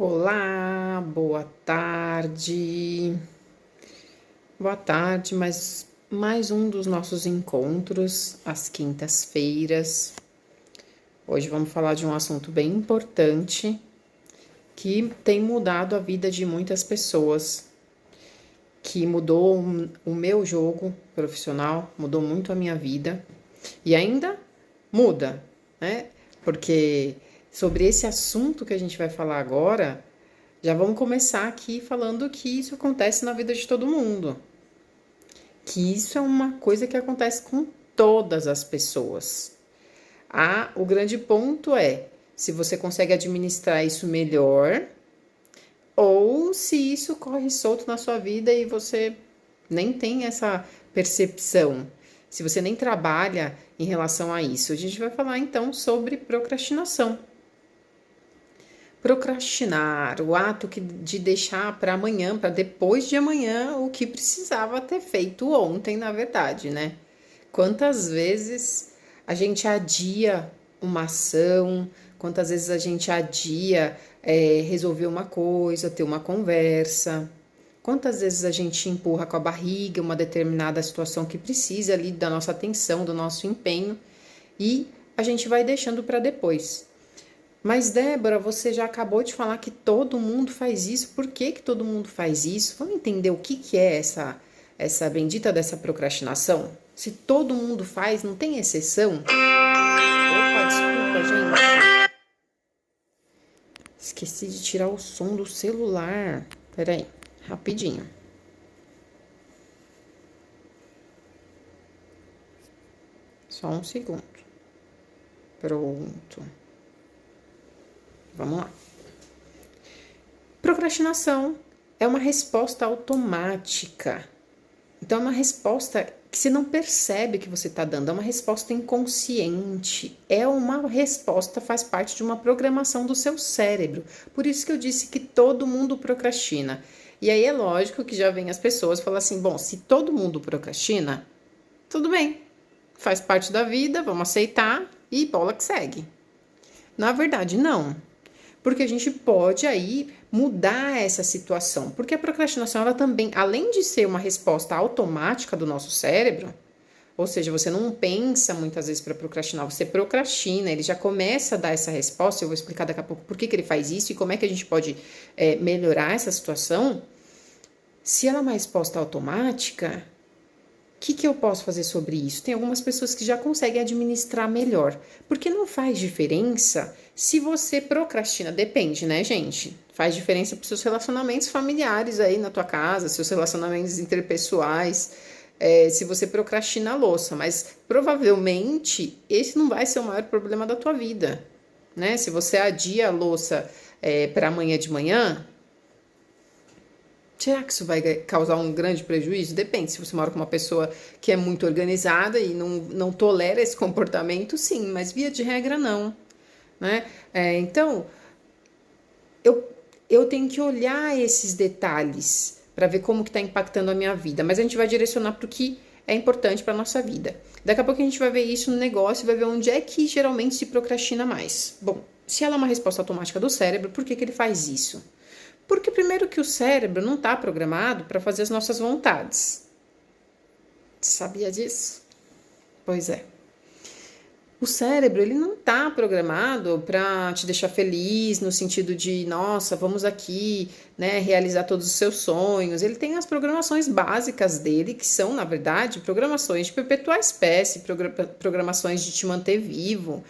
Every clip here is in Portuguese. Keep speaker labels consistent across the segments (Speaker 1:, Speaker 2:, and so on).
Speaker 1: Olá, boa tarde. Boa tarde, mas mais um dos nossos encontros às quintas-feiras. Hoje vamos falar de um assunto bem importante que tem mudado a vida de muitas pessoas, que mudou o meu jogo profissional, mudou muito a minha vida e ainda muda, né? Porque sobre esse assunto que a gente vai falar agora, já vamos começar aqui falando que isso acontece na vida de todo mundo. Que isso é uma coisa que acontece com todas as pessoas. O grande ponto é se você consegue administrar isso melhor ou se isso corre solto na sua vida e você nem tem essa percepção. Se você nem trabalha em relação a isso. A gente vai falar então sobre procrastinação. Procrastinar, o ato de deixar para amanhã, para depois de amanhã, o que precisava ter feito ontem, na verdade, né? Quantas vezes a gente adia uma ação, quantas vezes a gente adia resolver uma coisa, ter uma conversa, quantas vezes a gente empurra com a barriga uma determinada situação que precisa ali da nossa atenção, do nosso empenho, e a gente vai deixando para depois. Mas, Débora, você já acabou de falar que todo mundo faz isso. Por que todo mundo faz isso? Vamos entender o que é essa bendita dessa procrastinação? Se todo mundo faz, não tem exceção? Opa, desculpa, gente. Esqueci de tirar o som do celular. Peraí, rapidinho. Só um segundo. Pronto. Vamos lá. Procrastinação é uma resposta automática. Então, é uma resposta que você não percebe que você está dando, é uma resposta inconsciente. É uma resposta, faz parte de uma programação do seu cérebro. Por isso que eu disse que todo mundo procrastina. E aí é lógico que já vem as pessoas falam assim, bom, se todo mundo procrastina, tudo bem. Faz parte da vida, vamos aceitar e bola que segue. Na verdade, não. Porque a gente pode aí mudar essa situação. Porque a procrastinação, ela também, além de ser uma resposta automática do nosso cérebro, ou seja, você não pensa muitas vezes para procrastinar, você procrastina, ele já começa a dar essa resposta, eu vou explicar daqui a pouco por que ele faz isso e como é que a gente pode melhorar essa situação. Se ela é uma resposta automática, o que eu posso fazer sobre isso? Tem algumas pessoas que já conseguem administrar melhor, porque não faz diferença se você procrastina, depende, né, gente? Faz diferença para os seus relacionamentos familiares aí na tua casa, seus relacionamentos interpessoais, se você procrastina a louça, mas provavelmente esse não vai ser o maior problema da tua vida, né? Se você adia a louça para amanhã de manhã, será que isso vai causar um grande prejuízo? Depende. Se você mora com uma pessoa que é muito organizada e não tolera esse comportamento, sim, mas via de regra não, né? Então, eu tenho que olhar esses detalhes para ver como que está impactando a minha vida, mas a gente vai direcionar para o que é importante para a nossa vida. Daqui a pouco a gente vai ver isso no negócio e vai ver onde é que geralmente se procrastina mais. Bom, se ela é uma resposta automática do cérebro, por que ele faz isso? Porque primeiro que o cérebro não está programado para fazer as nossas vontades. Sabia disso? Pois é. O cérebro, ele não está programado para te deixar feliz no sentido de, nossa, vamos aqui, né, realizar todos os seus sonhos. Ele tem as programações básicas dele, que são, na verdade, programações de perpetuar a espécie, programações de te manter vivo.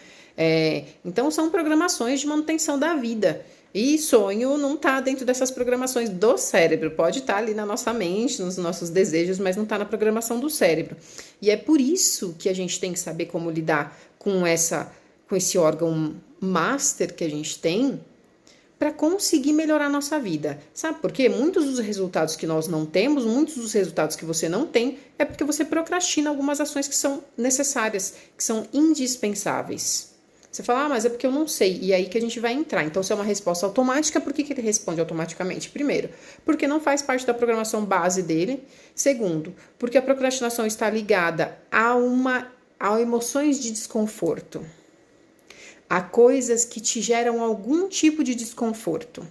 Speaker 1: Então, são programações de manutenção da vida. E sonho não está dentro dessas programações do cérebro, pode estar ali na nossa mente, nos nossos desejos, mas não está na programação do cérebro. E é por isso que a gente tem que saber como lidar com esse órgão master que a gente tem para conseguir melhorar a nossa vida. Sabe por quê? Muitos dos resultados que nós não temos, muitos dos resultados que você não tem, é porque você procrastina algumas ações que são necessárias, que são indispensáveis. Você fala, mas é porque eu não sei. E aí que a gente vai entrar. Então, se é uma resposta automática, por que ele responde automaticamente? Primeiro, porque não faz parte da programação base dele. Segundo, porque a procrastinação está ligada a emoções de desconforto. A coisas que te geram algum tipo de desconforto.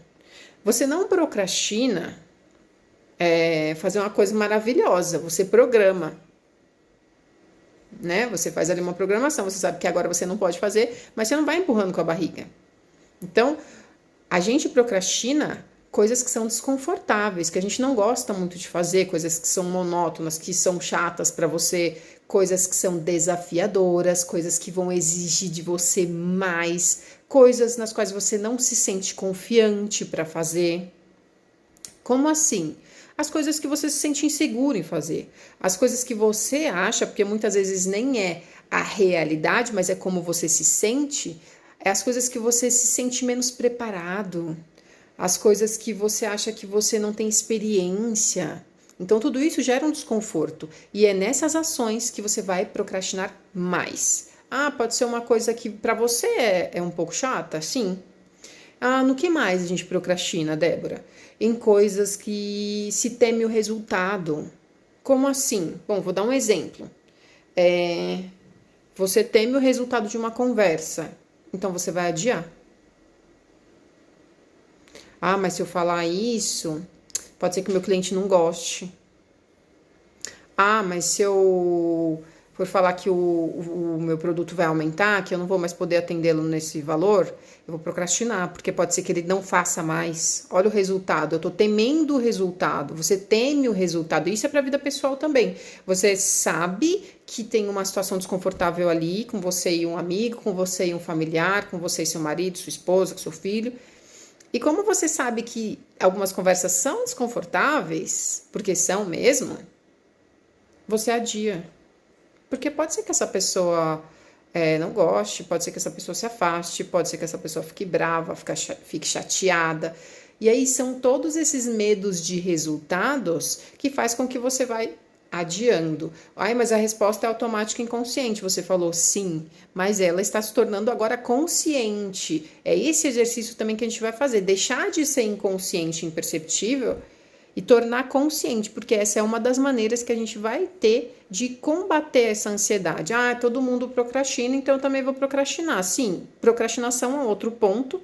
Speaker 1: Você não procrastina fazer uma coisa maravilhosa, você programa, né? Você faz ali uma programação, você sabe que agora você não pode fazer, mas você não vai empurrando com a barriga. Então, a gente procrastina coisas que são desconfortáveis, que a gente não gosta muito de fazer, coisas que são monótonas, que são chatas para você, coisas que são desafiadoras, coisas que vão exigir de você mais, coisas nas quais você não se sente confiante para fazer. Como assim? As coisas que você se sente inseguro em fazer, as coisas que você acha, porque muitas vezes nem é a realidade, mas é como você se sente, é as coisas que você se sente menos preparado, as coisas que você acha que você não tem experiência. Então, tudo isso gera um desconforto. E é nessas ações que você vai procrastinar mais. Ah, pode ser uma coisa que para você é um pouco chata? Sim. Ah, no que mais a gente procrastina, Débora? Em coisas que se teme o resultado. Como assim? Bom, vou dar um exemplo. Você teme o resultado de uma conversa, então você vai adiar. Ah, mas se eu falar isso, pode ser que o meu cliente não goste. Ah, mas se eu for falar que o meu produto vai aumentar, que eu não vou mais poder atendê-lo nesse valor, eu vou procrastinar, porque pode ser que ele não faça mais. Olha o resultado, eu tô temendo o resultado. Você teme o resultado. Isso é para a vida pessoal também. Você sabe que tem uma situação desconfortável ali com você e um amigo, com você e um familiar, com você e seu marido, sua esposa, seu filho. E como você sabe que algumas conversas são desconfortáveis, porque são mesmo, você adia. Porque pode ser que essa pessoa não goste, pode ser que essa pessoa se afaste, pode ser que essa pessoa fique brava, fique chateada. E aí são todos esses medos de resultados que faz com que você vai adiando. Ai, mas a resposta é automática e inconsciente. Você falou sim, mas ela está se tornando agora consciente. É esse exercício também que a gente vai fazer. Deixar de ser inconsciente e imperceptível e tornar consciente, porque essa é uma das maneiras que a gente vai ter de combater essa ansiedade. Ah, todo mundo procrastina, então eu também vou procrastinar. Sim, procrastinação é outro ponto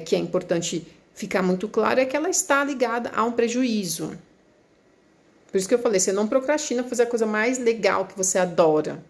Speaker 1: que é importante ficar muito claro, é que ela está ligada a um prejuízo. Por isso que eu falei, você não procrastina fazer a coisa mais legal que você adora.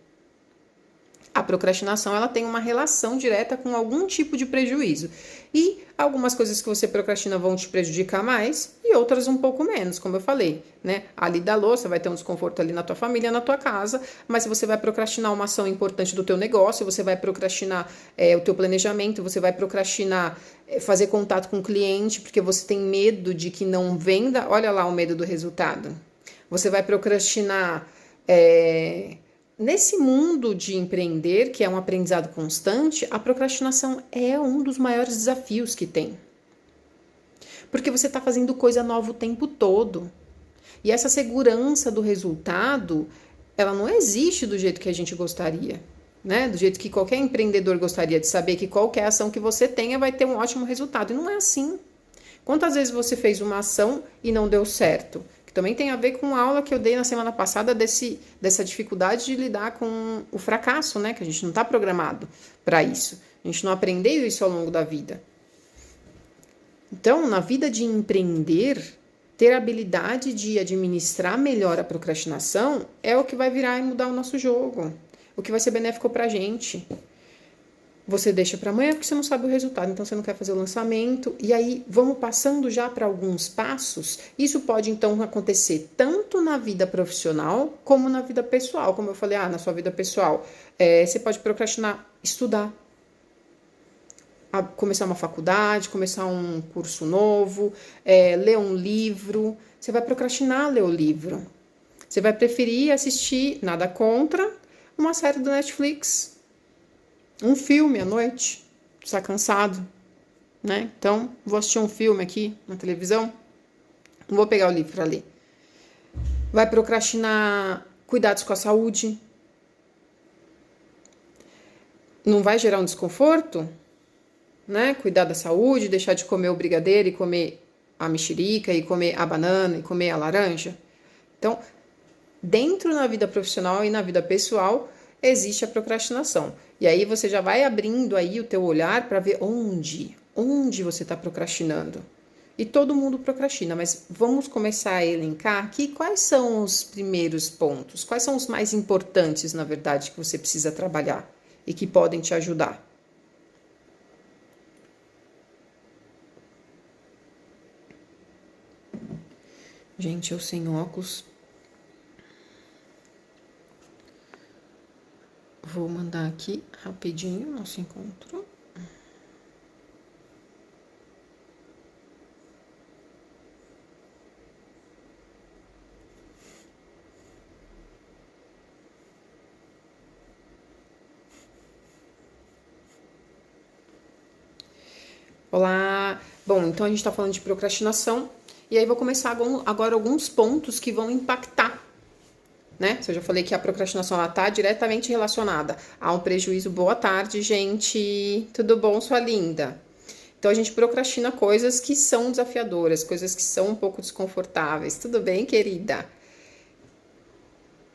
Speaker 1: A procrastinação, ela tem uma relação direta com algum tipo de prejuízo. E algumas coisas que você procrastina vão te prejudicar mais e outras um pouco menos, como eu falei, né? Ali da louça vai ter um desconforto ali na tua família, na tua casa, mas se você vai procrastinar uma ação importante do teu negócio, você vai procrastinar o teu planejamento, você vai procrastinar fazer contato com o cliente, porque você tem medo de que não venda, olha lá o medo do resultado. Você vai procrastinar nesse mundo de empreender, que é um aprendizado constante, a procrastinação é um dos maiores desafios que tem. Porque você está fazendo coisa nova o tempo todo. E essa segurança do resultado, ela não existe do jeito que a gente gostaria, né? Do jeito que qualquer empreendedor gostaria de saber que qualquer ação que você tenha vai ter um ótimo resultado. E não é assim. Quantas vezes você fez uma ação e não deu certo? Também tem a ver com a aula que eu dei na semana passada dessa dificuldade de lidar com o fracasso, né? Que a gente não está programado para isso. A gente não aprendeu isso ao longo da vida. Então, na vida de empreender, ter a habilidade de administrar melhor a procrastinação é o que vai virar e mudar o nosso jogo. O que vai ser benéfico para a gente. Você deixa para amanhã porque você não sabe o resultado, então você não quer fazer o lançamento. E aí, vamos passando já para alguns passos. Isso pode, então, acontecer tanto na vida profissional como na vida pessoal. Como eu falei, na sua vida pessoal, você pode procrastinar estudar. Começar uma faculdade, começar um curso novo, ler um livro. Você vai procrastinar ler o livro. Você vai preferir assistir, nada contra, uma série do Netflix. Um filme à noite, está cansado, né? Então, vou assistir um filme aqui na televisão, não vou pegar o livro para ler. Vai procrastinar cuidados com a saúde. Não vai gerar um desconforto, né? Cuidar da saúde, deixar de comer o brigadeiro e comer a mexerica, e comer a banana, e comer a laranja. Então, dentro na vida profissional e na vida pessoal, existe a procrastinação. E aí você já vai abrindo aí o teu olhar para ver onde você está procrastinando. E todo mundo procrastina, mas vamos começar a elencar aqui quais são os primeiros pontos, quais são os mais importantes, na verdade, que você precisa trabalhar e que podem te ajudar. Gente, eu sem óculos. Vou mandar aqui rapidinho nosso encontro. Olá! Bom, então a gente tá falando de procrastinação e aí vou começar agora alguns pontos que vão impactar, né? Eu já falei que a procrastinação ela tá diretamente relacionada a um prejuízo. Boa tarde, gente! Tudo bom, sua linda? Então a gente procrastina coisas que são desafiadoras, coisas que são um pouco desconfortáveis. Tudo bem, querida?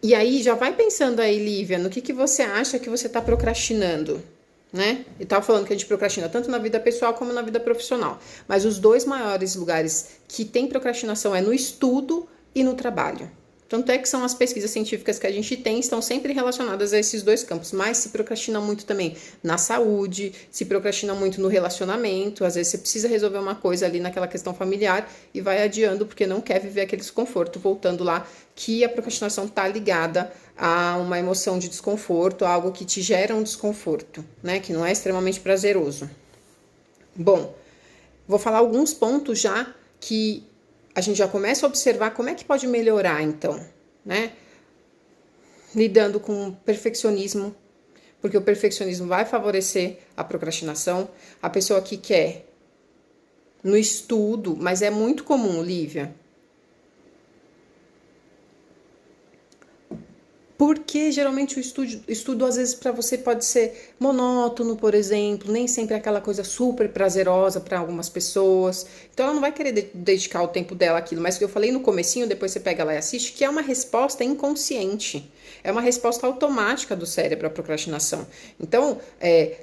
Speaker 1: E aí já vai pensando aí, Lívia, no que você acha que você tá procrastinando? Né? E tava falando que a gente procrastina tanto na vida pessoal como na vida profissional. Mas os dois maiores lugares que tem procrastinação é no estudo e no trabalho. Tanto é que são as pesquisas científicas que a gente tem, estão sempre relacionadas a esses dois campos. Mas se procrastina muito também na saúde, se procrastina muito no relacionamento. Às vezes você precisa resolver uma coisa ali naquela questão familiar e vai adiando porque não quer viver aquele desconforto. Voltando lá, que a procrastinação está ligada a uma emoção de desconforto, a algo que te gera um desconforto, né? Que não é extremamente prazeroso. Bom, vou falar alguns pontos já que a gente já começa a observar como é que pode melhorar, então, né? Lidando com o perfeccionismo, porque o perfeccionismo vai favorecer a procrastinação. A pessoa que quer no estudo, mas é muito comum, Lívia. Porque geralmente o estudo às vezes para você pode ser monótono, por exemplo, nem sempre é aquela coisa super prazerosa para algumas pessoas. Então ela não vai querer dedicar o tempo dela àquilo. Mas o que eu falei no comecinho, depois você pega lá e assiste, que é uma resposta inconsciente. É uma resposta automática do cérebro à procrastinação. Então,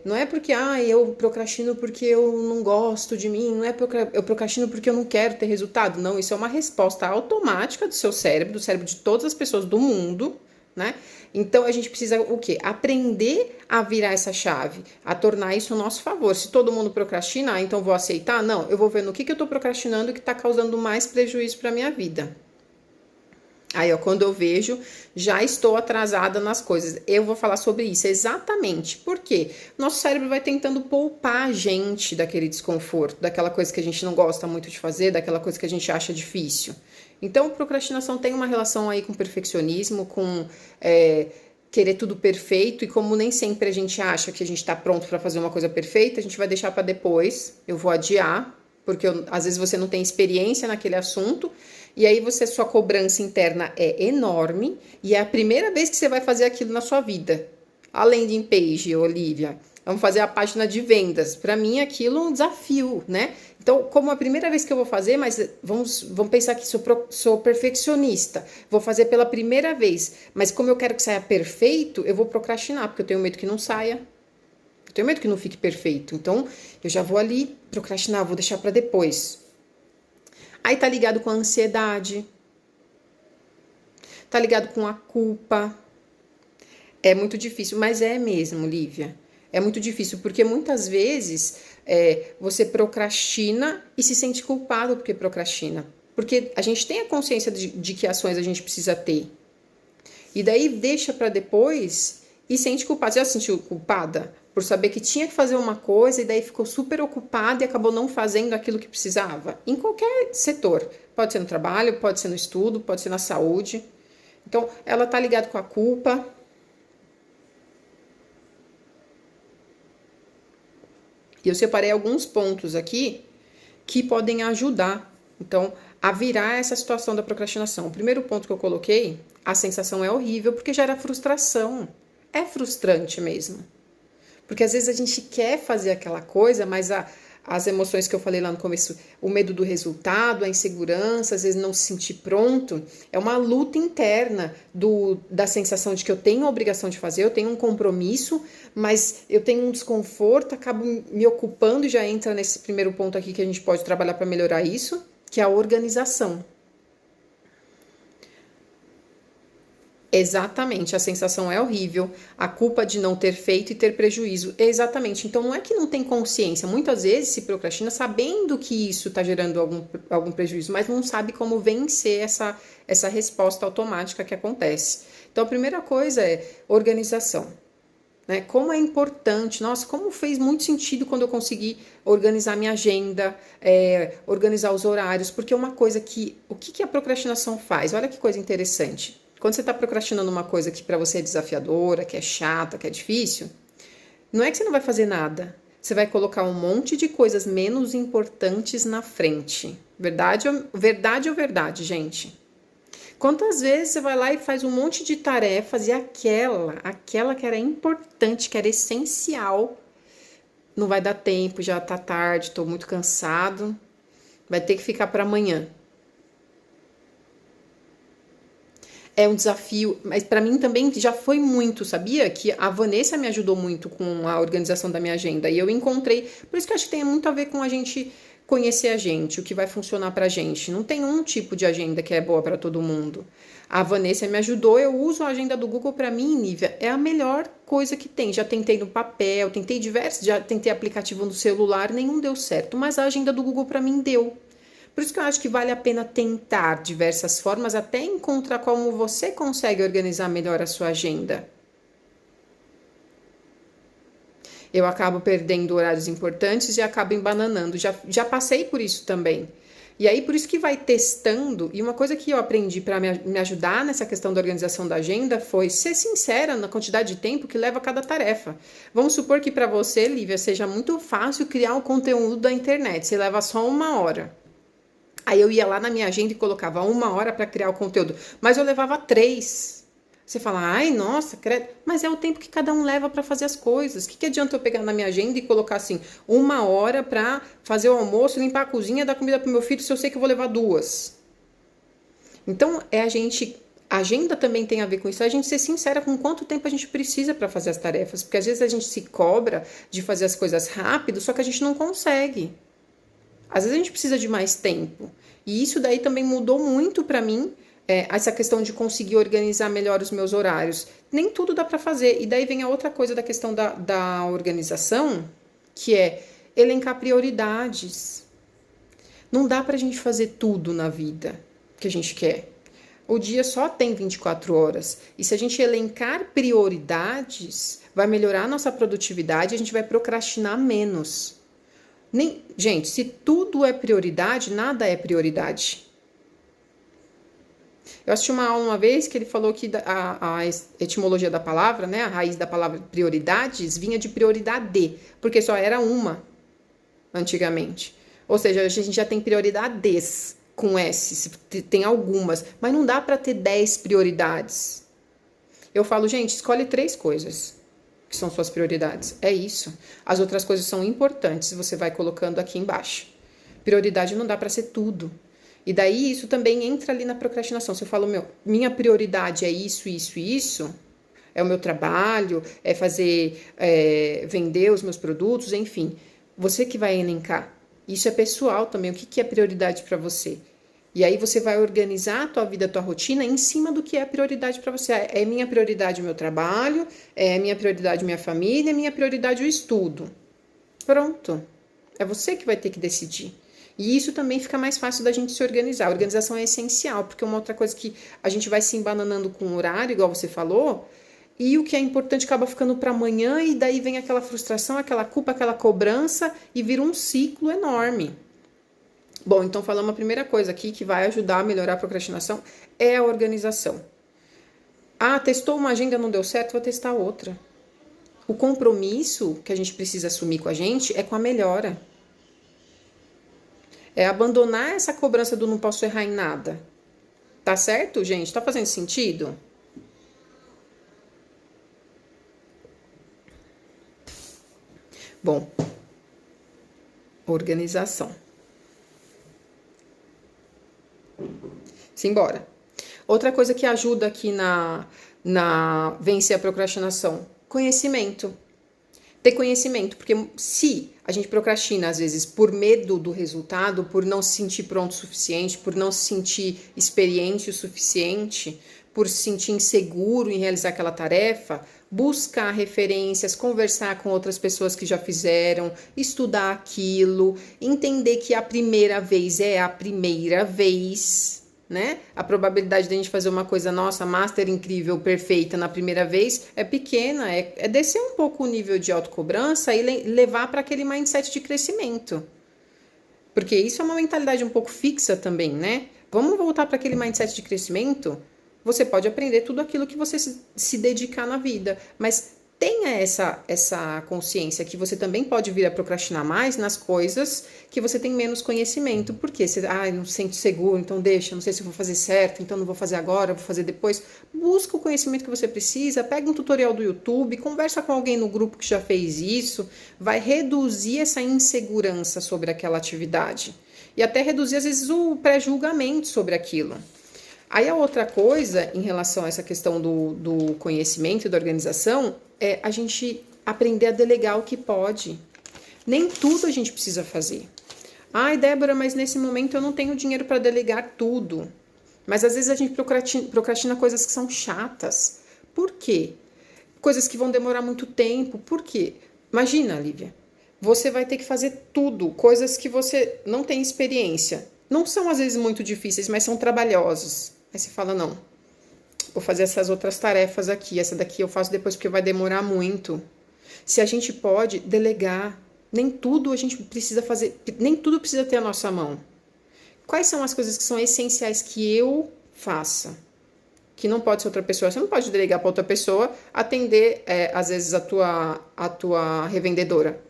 Speaker 1: não é porque eu procrastino porque eu não gosto de mim, não é porque eu procrastino porque eu não quero ter resultado. Não, isso é uma resposta automática do seu cérebro, do cérebro de todas as pessoas do mundo, né? Então a gente precisa o quê? Aprender a virar essa chave, a tornar isso a nosso favor. Se todo mundo procrastinar, então vou aceitar? Não, eu vou ver no que eu tô procrastinando que tá causando mais prejuízo para minha vida. Aí, ó, quando eu vejo, já estou atrasada nas coisas. Eu vou falar sobre isso exatamente. Por quê? Nosso cérebro vai tentando poupar a gente daquele desconforto, daquela coisa que a gente não gosta muito de fazer, daquela coisa que a gente acha difícil. Então, procrastinação tem uma relação aí com perfeccionismo, com querer tudo perfeito, e como nem sempre a gente acha que a gente está pronto para fazer uma coisa perfeita, a gente vai deixar para depois. Eu vou adiar, porque às vezes você não tem experiência naquele assunto, e aí sua cobrança interna é enorme, e é a primeira vez que você vai fazer aquilo na sua vida. Além de em-page, Olivia, vamos fazer a página de vendas. Para mim, aquilo é um desafio, né? Então, como a primeira vez que eu vou fazer, mas vamos pensar que sou perfeccionista, vou fazer pela primeira vez, mas como eu quero que saia perfeito, eu vou procrastinar, porque eu tenho medo que não saia. Eu tenho medo que não fique perfeito. Então, eu já vou ali procrastinar, vou deixar para depois. Aí tá ligado com a ansiedade. Tá ligado com a culpa. É muito difícil, mas é mesmo, Lívia. É muito difícil, porque muitas vezes você procrastina e se sente culpado porque procrastina. Porque a gente tem a consciência de que ações a gente precisa ter. E daí deixa para depois e sente culpado. Você já se sentiu culpada por saber que tinha que fazer uma coisa e daí ficou super ocupada e acabou não fazendo aquilo que precisava? Em qualquer setor. Pode ser no trabalho, pode ser no estudo, pode ser na saúde. Então, ela tá ligada com a culpa. E eu separei alguns pontos aqui que podem ajudar, então, a virar essa situação da procrastinação. O primeiro ponto que eu coloquei, a sensação é horrível porque gera frustração. É frustrante mesmo. Porque às vezes a gente quer fazer aquela coisa, mas as emoções que eu falei lá no começo, o medo do resultado, a insegurança, às vezes não se sentir pronto, é uma luta interna da sensação de que eu tenho a obrigação de fazer, eu tenho um compromisso, mas eu tenho um desconforto, acabo me ocupando e já entra nesse primeiro ponto aqui que a gente pode trabalhar para melhorar isso, que é a organização. Exatamente, a sensação é horrível, a culpa de não ter feito e ter prejuízo. Exatamente, então não é que não tem consciência, muitas vezes se procrastina sabendo que isso está gerando algum prejuízo, mas não sabe como vencer essa resposta automática que acontece. Então a primeira coisa é organização. Né? Como é importante, nossa, como fez muito sentido quando eu consegui organizar minha agenda, organizar os horários, porque uma coisa o que a procrastinação faz? Olha que coisa interessante. Quando você está procrastinando uma coisa que para você é desafiadora, que é chata, que é difícil, não é que você não vai fazer nada. Você vai colocar um monte de coisas menos importantes na frente. Verdade ou verdade, gente? Quantas vezes você vai lá e faz um monte de tarefas e aquela que era importante, que era essencial, não vai dar tempo, já tá tarde, tô muito cansado, vai ter que ficar para amanhã. É um desafio, mas para mim também já foi muito, sabia? Que a Vanessa me ajudou muito com a organização da minha agenda e eu encontrei, por isso que eu acho que tem muito a ver com a gente conhecer a gente, o que vai funcionar pra gente. Não tem um tipo de agenda que é boa para todo mundo. A Vanessa me ajudou, eu uso a agenda do Google para mim, Nívia, é a melhor coisa que tem. Já tentei no papel, tentei diversos, já tentei aplicativo no celular, nenhum deu certo, mas a agenda do Google para mim deu. Por isso que eu acho que vale a pena tentar diversas formas até encontrar como você consegue organizar melhor a sua agenda. Eu acabo perdendo horários importantes e acabo embananando. Já passei por isso também. E aí, por isso que vai testando. E uma coisa que eu aprendi para me ajudar nessa questão da organização da agenda foi ser sincera na quantidade de tempo que leva cada tarefa. Vamos supor que para você, Lívia, seja muito fácil criar um conteúdo da internet. Você leva só 1 hora. Aí eu ia lá na minha agenda e colocava 1 hora para criar o conteúdo, mas eu levava 3. Você fala, ai, nossa, credo. Mas é o tempo que cada um leva para fazer as coisas. O que adianta eu pegar na minha agenda e colocar assim, 1 hora para fazer o almoço, limpar a cozinha, dar comida pro meu filho, se eu sei que eu vou levar 2? Então, a agenda também tem a ver com isso, a gente ser sincera com quanto tempo a gente precisa para fazer as tarefas, porque às vezes a gente se cobra de fazer as coisas rápido, só que a gente não consegue. Às vezes a gente precisa de mais tempo. E isso daí também mudou muito para mim, essa questão de conseguir organizar melhor os meus horários. Nem tudo dá para fazer. E daí vem a outra coisa da questão da organização, que é elencar prioridades. Não dá pra gente fazer tudo na vida que a gente quer. O dia só tem 24 horas. E se a gente elencar prioridades, vai melhorar a nossa produtividade e a gente vai procrastinar menos. Gente, se tudo é prioridade, nada é prioridade. Eu assisti uma aula uma vez que ele falou que a etimologia da palavra, né, a raiz da palavra prioridades, vinha de prioridade, porque só era uma antigamente. Ou seja, a gente já tem prioridades com S, tem algumas, mas não dá para ter 10 prioridades. Eu falo, gente, escolhe 3 coisas que são suas prioridades. É isso. As outras coisas são importantes, você vai colocando aqui embaixo. Prioridade não dá para ser tudo. E daí isso também entra ali na procrastinação. Se eu falo, minha prioridade é isso, isso e isso, é o meu trabalho, é vender os meus produtos, enfim. Você que vai elencar. Isso é pessoal também. O que é prioridade para você? E aí você vai organizar a tua vida, a tua rotina em cima do que é prioridade para você. É minha prioridade o meu trabalho, é minha prioridade minha família, é minha prioridade o estudo. Pronto. É você que vai ter que decidir. E isso também fica mais fácil da gente se organizar. A organização é essencial, porque uma outra coisa que a gente vai se embananando com o horário, igual você falou, e o que é importante acaba ficando para amanhã, e daí vem aquela frustração, aquela culpa, aquela cobrança, e vira um ciclo enorme. Bom, então falamos a primeira coisa aqui que vai ajudar a melhorar a procrastinação é a organização. Ah, testou uma agenda, não deu certo, vou testar outra. O compromisso que a gente precisa assumir com a gente é com a melhora. É abandonar essa cobrança do não posso errar em nada. Tá certo, gente? Tá fazendo sentido? Bom, Organização. Simbora. Outra coisa que ajuda aqui na vencer a procrastinação, conhecimento. Ter conhecimento, porque se a gente procrastina, às vezes, por medo do resultado, por não se sentir pronto o suficiente, por não se sentir experiente o suficiente, por se sentir inseguro em realizar aquela tarefa, buscar referências, conversar com outras pessoas que já fizeram, estudar aquilo, entender que a primeira vez é a primeira vez, né? A probabilidade de a gente fazer uma coisa nossa, master, incrível, perfeita na primeira vez é pequena, é descer um pouco o nível de autocobrança e levar para aquele mindset de crescimento. Porque isso é uma mentalidade um pouco fixa também, né? Vamos voltar para aquele mindset de crescimento? Você pode aprender tudo aquilo que você se dedicar na vida, mas tenha essa consciência que você também pode vir a procrastinar mais nas coisas que você tem menos conhecimento. Por quê? Você não se sente seguro, então deixa, não sei se eu vou fazer certo, então não vou fazer agora, vou fazer depois. Busca o conhecimento que você precisa, pega um tutorial do YouTube, conversa com alguém no grupo que já fez isso, vai reduzir essa insegurança sobre aquela atividade. E até reduzir, às vezes, o pré-julgamento sobre aquilo. Aí a outra coisa, em relação a essa questão do conhecimento e da organização, é a gente aprender a delegar o que pode. Nem tudo a gente precisa fazer. Ai, Débora, mas nesse momento eu não tenho dinheiro para delegar tudo. Mas às vezes a gente procrastina coisas que são chatas. Por quê? Coisas que vão demorar muito tempo. Por quê? Imagina, Lívia, você vai ter que fazer tudo, coisas que você não tem experiência. Não são às vezes muito difíceis, mas são trabalhosos. Aí você fala, não, vou fazer essas outras tarefas aqui, essa daqui eu faço depois porque vai demorar muito. Se a gente pode delegar, nem tudo a gente precisa fazer, nem tudo precisa ter a nossa mão. Quais são as coisas que são essenciais que eu faça? Que não pode ser outra pessoa. Você não pode delegar para outra pessoa atender, às vezes, a tua revendedora.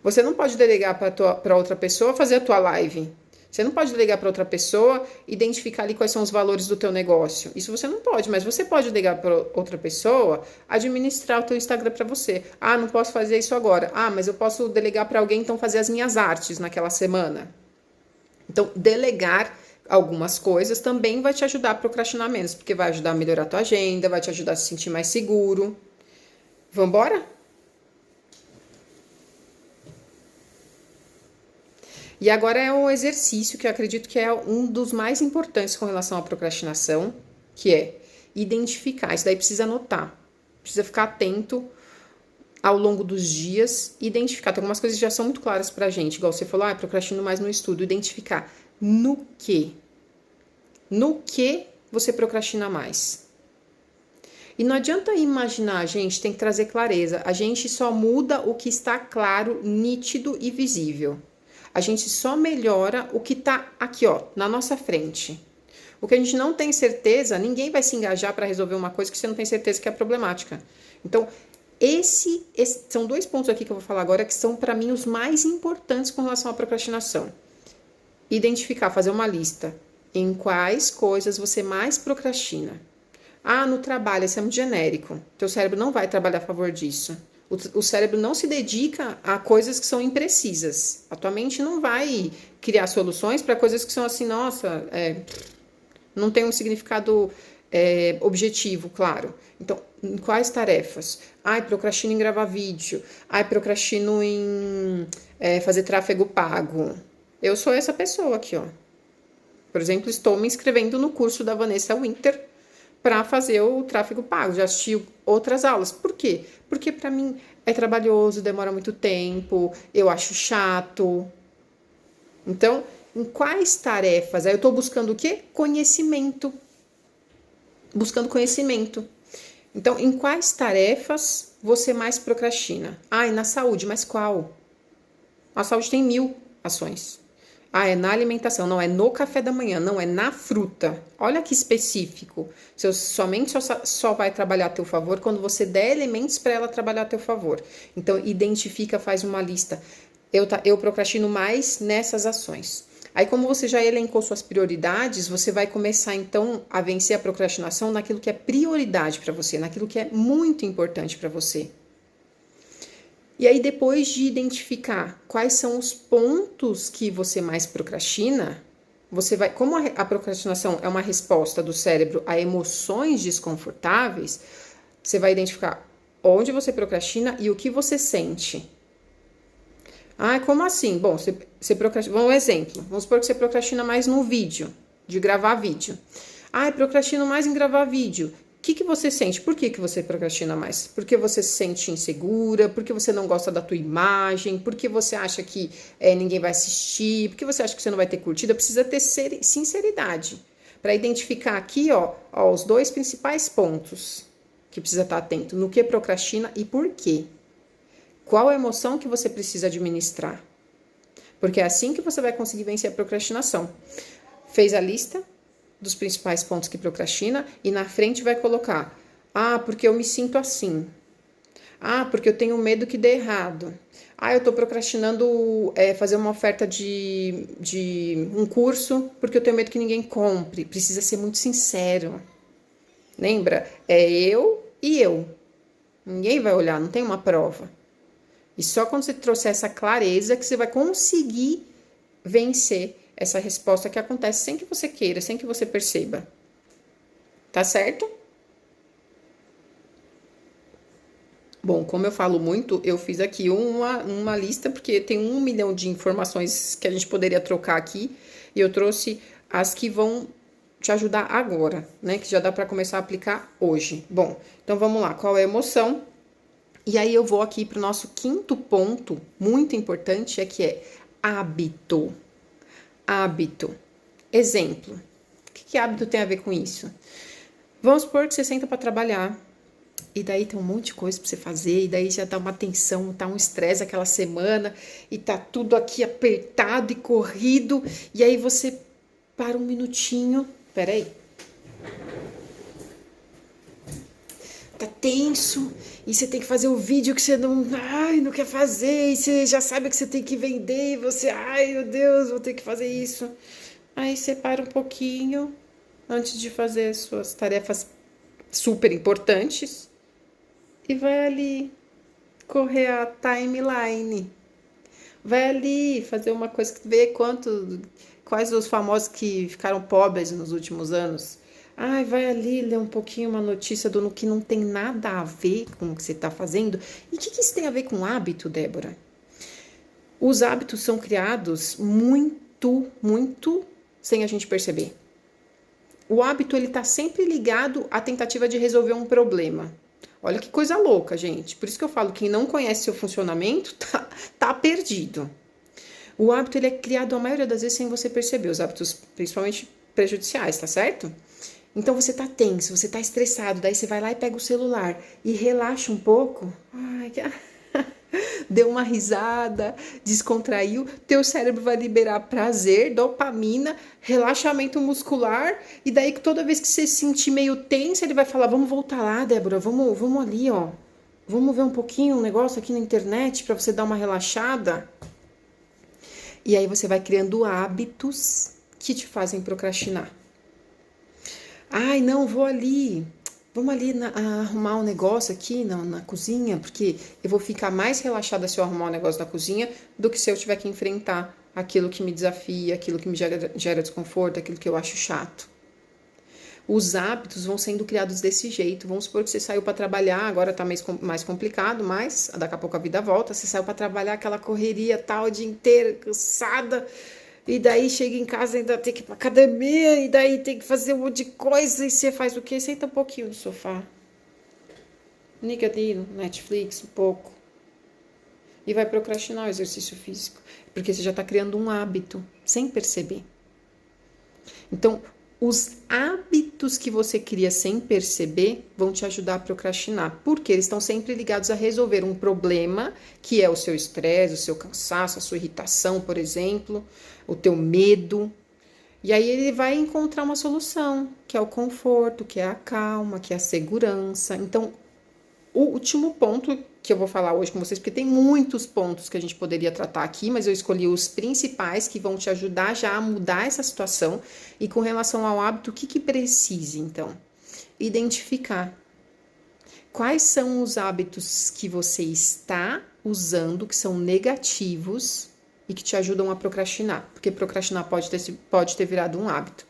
Speaker 1: Você não pode delegar para outra pessoa fazer a tua live. Você não pode delegar para outra pessoa, identificar ali quais são os valores do teu negócio. Isso você não pode, mas você pode delegar para outra pessoa administrar o teu Instagram para você. Ah, não posso fazer isso agora. Ah, mas eu posso delegar para alguém, então, fazer as minhas artes naquela semana. Então, delegar algumas coisas também vai te ajudar a procrastinar menos, porque vai ajudar a melhorar a tua agenda, vai te ajudar a se sentir mais seguro. Vambora? E agora é um exercício que eu acredito que é um dos mais importantes com relação à procrastinação, que é identificar. Isso daí precisa anotar, precisa ficar atento ao longo dos dias, identificar. Tem algumas coisas que já são muito claras pra gente, igual você falou, procrastino mais no estudo. Identificar no que você procrastina mais. E não adianta imaginar, gente, tem que trazer clareza. A gente só muda o que está claro, nítido e visível. A gente só melhora o que está aqui, ó, na nossa frente. O que a gente não tem certeza, ninguém vai se engajar para resolver uma coisa que você não tem certeza que é problemática. Então, são 2 pontos aqui que eu vou falar agora que são, para mim, os mais importantes com relação à procrastinação. Identificar, fazer uma lista em quais coisas você mais procrastina. Ah, no trabalho, isso é muito genérico. Teu cérebro não vai trabalhar a favor disso. O cérebro não se dedica a coisas que são imprecisas. A tua mente não vai criar soluções para coisas que são assim, nossa, não tem um significado objetivo, claro. Então, em quais tarefas? Procrastino em gravar vídeo. Procrastino em fazer tráfego pago. Eu sou essa pessoa aqui, ó. Por exemplo, estou me inscrevendo no curso da Vanessa Winter para fazer o tráfego pago. Já assisti outras aulas. Por quê? Porque para mim é trabalhoso, demora muito tempo, eu acho chato. Então, em quais tarefas? Aí eu estou buscando o quê? Conhecimento. Buscando conhecimento. Então, em quais tarefas você mais procrastina? Na saúde, mas qual? A saúde tem 1000 ações. É na alimentação, não é no café da manhã, não é na fruta. Olha que específico. Sua mente só vai trabalhar a teu favor quando você der elementos para ela trabalhar a teu favor. Então, identifica, faz uma lista. Eu procrastino mais nessas ações. Aí, como você já elencou suas prioridades, você vai começar, então, a vencer a procrastinação naquilo que é prioridade para você, naquilo que é muito importante para você. E aí, depois de identificar quais são os pontos que você mais procrastina, você vai, como a procrastinação é uma resposta do cérebro a emoções desconfortáveis, você vai identificar onde você procrastina e o que você sente. Ah, como assim? Bom, você procrastina. Vamos um exemplo. Vamos supor que você procrastina mais no vídeo, de gravar vídeo. Ah, eu procrastino mais em gravar vídeo. O que você sente? Por que você procrastina mais? Porque você se sente insegura? Porque você não gosta da tua imagem? Porque você acha que ninguém vai assistir? Porque você acha que você não vai ter curtida? Precisa ter sinceridade para identificar aqui, ó, os dois principais pontos que precisa estar atento. No que procrastina e por quê. Qual a emoção que você precisa administrar? Porque é assim que você vai conseguir vencer a procrastinação. Fez a lista dos principais pontos que procrastina e na frente vai colocar: ah, porque eu me sinto assim. Ah, porque eu tenho medo que dê errado. Ah, eu tô procrastinando fazer uma oferta de um curso porque eu tenho medo que ninguém compre. Precisa ser muito sincero. Lembra? É eu e eu. Ninguém vai olhar, não tem uma prova. E só quando você trouxer essa clareza que você vai conseguir vencer essa resposta que acontece sem que você queira, sem que você perceba. Tá certo? Bom, como eu falo muito, eu fiz aqui uma lista, porque tem 1 milhão de informações que a gente poderia trocar aqui, e eu trouxe as que vão te ajudar agora, né? Que já dá para começar a aplicar hoje. Bom, então vamos lá. Qual é a emoção? E aí eu vou aqui para o nosso quinto ponto, muito importante, que é hábito. Hábito. Exemplo. O que hábito tem a ver com isso? Vamos supor que você senta para trabalhar, e daí tem um monte de coisa para você fazer, e daí já dá uma tensão, tá um estresse aquela semana, e tá tudo aqui apertado e corrido, e aí você para um minutinho, peraí. Tá tenso, e você tem que fazer o vídeo que você não quer fazer, e você já sabe que você tem que vender, e você, meu Deus, vou ter que fazer isso. Aí você para um pouquinho, antes de fazer as suas tarefas super importantes, e vai ali correr a timeline. Vai ali fazer uma coisa, ver quais os famosos que ficaram pobres nos últimos anos. Vai ali ler um pouquinho uma notícia do que não tem nada a ver com o que você está fazendo. E o que isso tem a ver com hábito, Débora? Os hábitos são criados muito sem a gente perceber. O hábito, ele está sempre ligado à tentativa de resolver um problema. Olha que coisa louca, gente. Por isso que eu falo, quem não conhece seu funcionamento tá perdido. O hábito, ele é criado a maioria das vezes sem você perceber. Os hábitos, principalmente prejudiciais, tá certo? Então, você tá tenso, você tá estressado, daí você vai lá e pega o celular e relaxa um pouco. Deu uma risada, descontraiu, teu cérebro vai liberar prazer, dopamina, relaxamento muscular, e daí toda vez que você se sentir meio tenso, ele vai falar: vamos voltar lá, Débora, vamos ali, ó. Vamos ver um pouquinho um negócio aqui na internet para você dar uma relaxada. E aí você vai criando hábitos que te fazem procrastinar. Não, vou ali. Vamos ali arrumar um negócio aqui na cozinha, porque eu vou ficar mais relaxada se eu arrumar um negócio na cozinha do que se eu tiver que enfrentar aquilo que me desafia, aquilo que me gera desconforto, aquilo que eu acho chato. Os hábitos vão sendo criados desse jeito. Vamos supor que você saiu para trabalhar, agora tá mais complicado, mas daqui a pouco a vida volta. Você saiu para trabalhar, aquela correria tal, o dia inteiro, cansada. E daí chega em casa, ainda tem que ir pra academia, e daí tem que fazer um monte de coisa, e você faz o quê? Senta um pouquinho no sofá. Liga ali no Netflix um pouco. E vai procrastinar o exercício físico. Porque você já tá criando um hábito, sem perceber. Então, os hábitos que você cria sem perceber vão te ajudar a procrastinar, porque eles estão sempre ligados a resolver um problema, que é o seu estresse, o seu cansaço, a sua irritação, por exemplo, o teu medo. E aí ele vai encontrar uma solução, que é o conforto, que é a calma, que é a segurança. Então, o último ponto que eu vou falar hoje com vocês, porque tem muitos pontos que a gente poderia tratar aqui, mas eu escolhi os principais que vão te ajudar já a mudar essa situação. E com relação ao hábito, o que precisa, então? Identificar Quais são os hábitos que você está usando, que são negativos e que te ajudam a procrastinar? Porque procrastinar pode ter virado um hábito,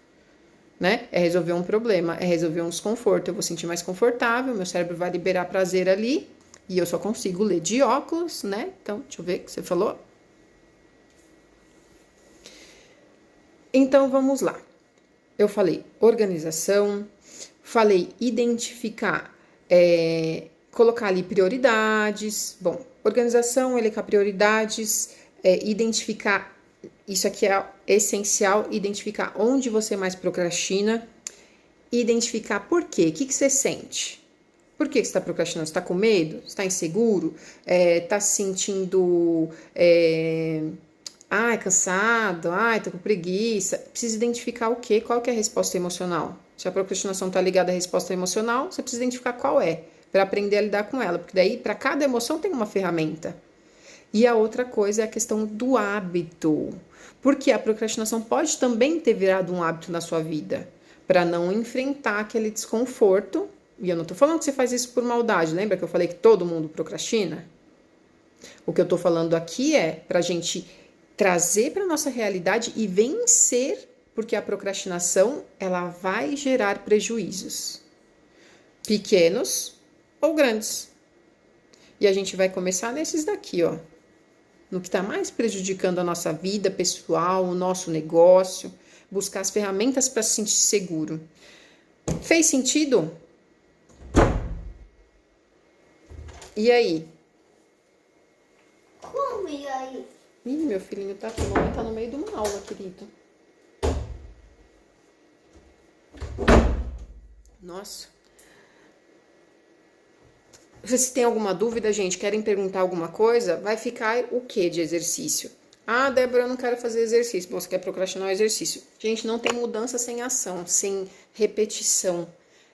Speaker 1: né? É resolver um problema, é resolver um desconforto. Eu vou sentir mais confortável, meu cérebro vai liberar prazer ali e eu só consigo ler de óculos, né? Então, deixa eu ver o que você falou. Então, vamos lá. Eu falei organização, falei identificar, colocar ali prioridades. Bom, organização, elencar prioridades, identificar, isso aqui é essencial, identificar onde você mais procrastina, identificar por quê, o que você sente. Por que você está procrastinando? Você está com medo? Você está inseguro? Está se sentindo cansado, tô com preguiça. Precisa identificar o quê? Qual que é a resposta emocional? Se a procrastinação está ligada à resposta emocional, você precisa identificar qual é, para aprender a lidar com ela, porque daí para cada emoção tem uma ferramenta. E a outra coisa é a questão do hábito, porque a procrastinação pode também ter virado um hábito na sua vida, para não enfrentar aquele desconforto. E eu não estou falando que você faz isso por maldade, lembra que eu falei que todo mundo procrastina? O que eu estou falando aqui é para a gente trazer para a nossa realidade e vencer, porque a procrastinação ela vai gerar prejuízos, pequenos ou grandes. E a gente vai começar nesses daqui, ó, no que está mais prejudicando a nossa vida pessoal, o nosso negócio, buscar as ferramentas para se sentir seguro. Fez sentido? E aí?
Speaker 2: Como e aí?
Speaker 1: Ih, meu filhinho tá aqui, mamãe tá no meio de uma aula, querido. Nossa. Se tem alguma dúvida, gente, querem perguntar alguma coisa, vai ficar o que de exercício? Ah, Débora, eu não quero fazer exercício. Você quer procrastinar o exercício. Gente, não tem mudança sem ação, sem repetição.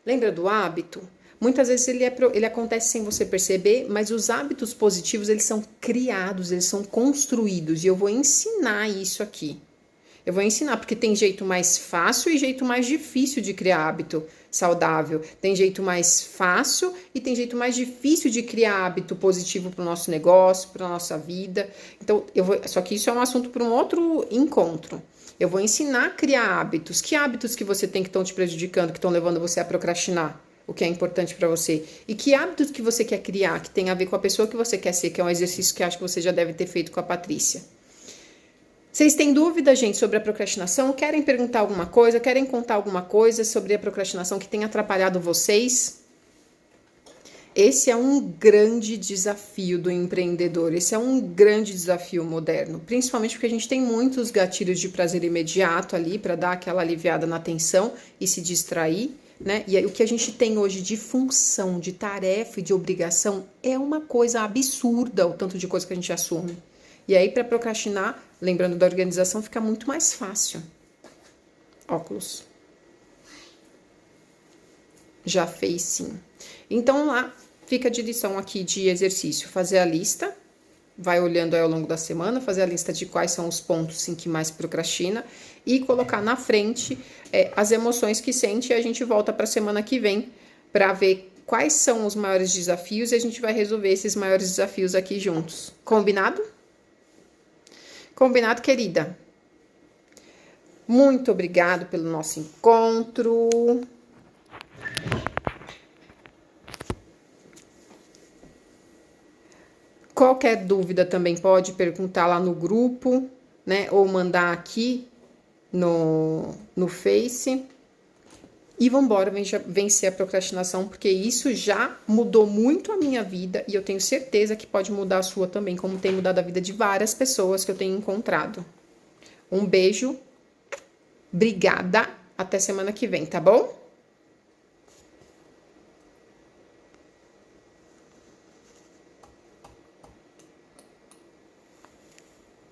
Speaker 1: Lembra do hábito? Muitas vezes ele acontece sem você perceber, mas os hábitos positivos, eles são criados, eles são construídos. E eu vou ensinar isso aqui. Eu vou ensinar, porque tem jeito mais fácil e jeito mais difícil de criar hábito saudável. Tem jeito mais fácil e tem jeito mais difícil de criar hábito positivo para o nosso negócio, para a nossa vida. Então, só que isso é um assunto para um outro encontro. Eu vou ensinar a criar hábitos. Que hábitos que você tem que estão te prejudicando, que estão levando você a procrastinar? O que é importante para você? E que hábitos que você quer criar, que tem a ver com a pessoa que você quer ser, que é um exercício que acho que você já deve ter feito com a Patrícia. Vocês têm dúvida, gente, sobre a procrastinação? Querem perguntar alguma coisa? Querem contar alguma coisa sobre a procrastinação que tem atrapalhado vocês? Esse é um grande desafio do empreendedor. Esse é um grande desafio moderno. Principalmente porque a gente tem muitos gatilhos de prazer imediato ali para dar aquela aliviada na tensão e se distrair, né? E aí, o que a gente tem hoje de função, de tarefa e de obrigação é uma coisa absurda, o tanto de coisa que a gente assume. E aí, para procrastinar, lembrando da organização, fica muito mais fácil. Óculos. Já fez, sim. Então, lá fica a direção aqui de exercício. Fazer a lista, vai olhando aí ao longo da semana, fazer a lista de quais são os pontos em que mais procrastina e colocar na frente as emoções que sente, e a gente volta para a semana que vem para ver quais são os maiores desafios e a gente vai resolver esses maiores desafios aqui juntos. Combinado? Combinado, querida? Muito obrigado pelo nosso encontro. Qualquer dúvida também pode perguntar lá no grupo, né? Ou mandar aqui no Face. E vambora vencer a procrastinação, porque isso já mudou muito a minha vida e eu tenho certeza que pode mudar a sua também, como tem mudado a vida de várias pessoas que eu tenho encontrado. Um beijo, obrigada, até semana que vem, tá bom?